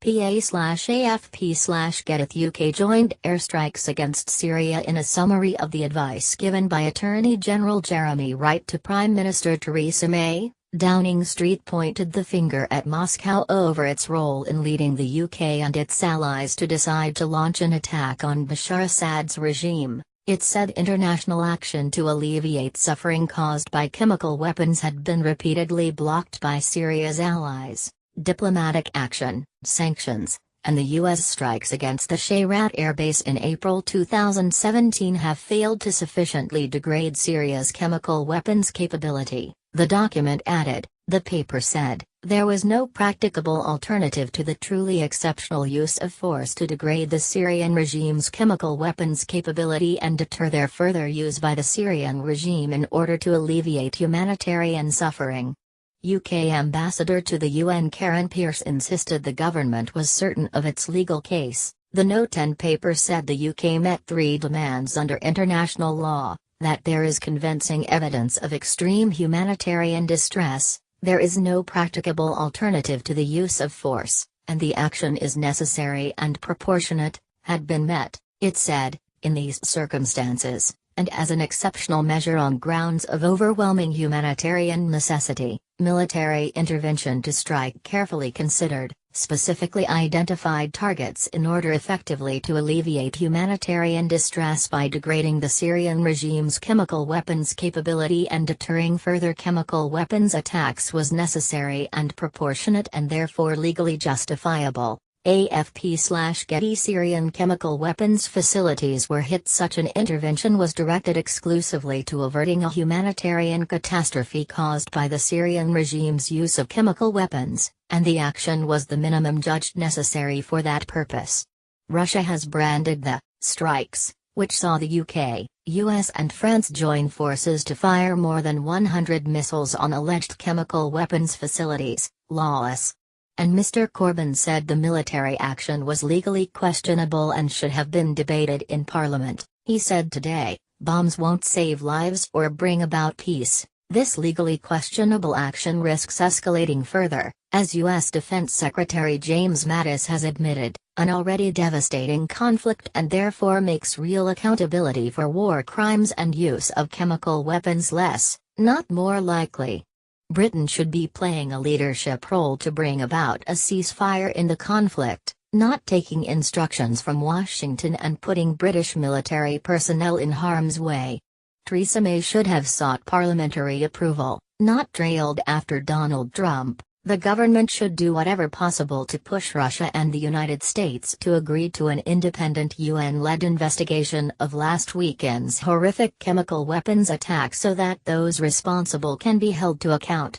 PA/AFP/Getteth UK joined airstrikes against Syria in a summary of the advice given by Attorney General Jeremy Wright to Prime Minister Theresa May. Downing Street pointed the finger at Moscow over its role in leading the UK and its allies to decide to launch an attack on Bashar Assad's regime. It said international action to alleviate suffering caused by chemical weapons had been repeatedly blocked by Syria's allies. Diplomatic action, sanctions, and the U.S. strikes against the Shayrat airbase in April 2017 have failed to sufficiently degrade Syria's chemical weapons capability, the document added. The paper said, there was no practicable alternative to the truly exceptional use of force to degrade the Syrian regime's chemical weapons capability and deter their further use by the Syrian regime in order to alleviate humanitarian suffering. UK Ambassador to the UN Karen Pierce insisted the government was certain of its legal case. The Note 10 paper said the UK met three demands under international law: that there is convincing evidence of extreme humanitarian distress, there is no practicable alternative to the use of force, and the action is necessary and proportionate, had been met, it said. In these circumstances, and as an exceptional measure on grounds of overwhelming humanitarian necessity, military intervention to strike carefully considered, specifically identified targets in order effectively to alleviate humanitarian distress by degrading the Syrian regime's chemical weapons capability and deterring further chemical weapons attacks was necessary and proportionate and therefore legally justifiable. AFP/Getty Syrian chemical weapons facilities were hit. Such an intervention was directed exclusively to averting a humanitarian catastrophe caused by the Syrian regime's use of chemical weapons, and the action was the minimum judged necessary for that purpose. Russia has branded the strikes, which saw the UK, US and France join forces to fire more than 100 missiles on alleged chemical weapons facilities, lawless. And Mr. Corbyn said the military action was legally questionable and should have been debated in Parliament. He said today, bombs won't save lives or bring about peace. This legally questionable action risks escalating further, as U.S. Defense Secretary James Mattis has admitted, an already devastating conflict and therefore makes real accountability for war crimes and use of chemical weapons less, not more likely. Britain should be playing a leadership role to bring about a ceasefire in the conflict, not taking instructions from Washington and putting British military personnel in harm's way. Theresa May should have sought parliamentary approval, not trailed after Donald Trump. The government should do whatever possible to push Russia and the United States to agree to an independent UN-led investigation of last weekend's horrific chemical weapons attack so that those responsible can be held to account.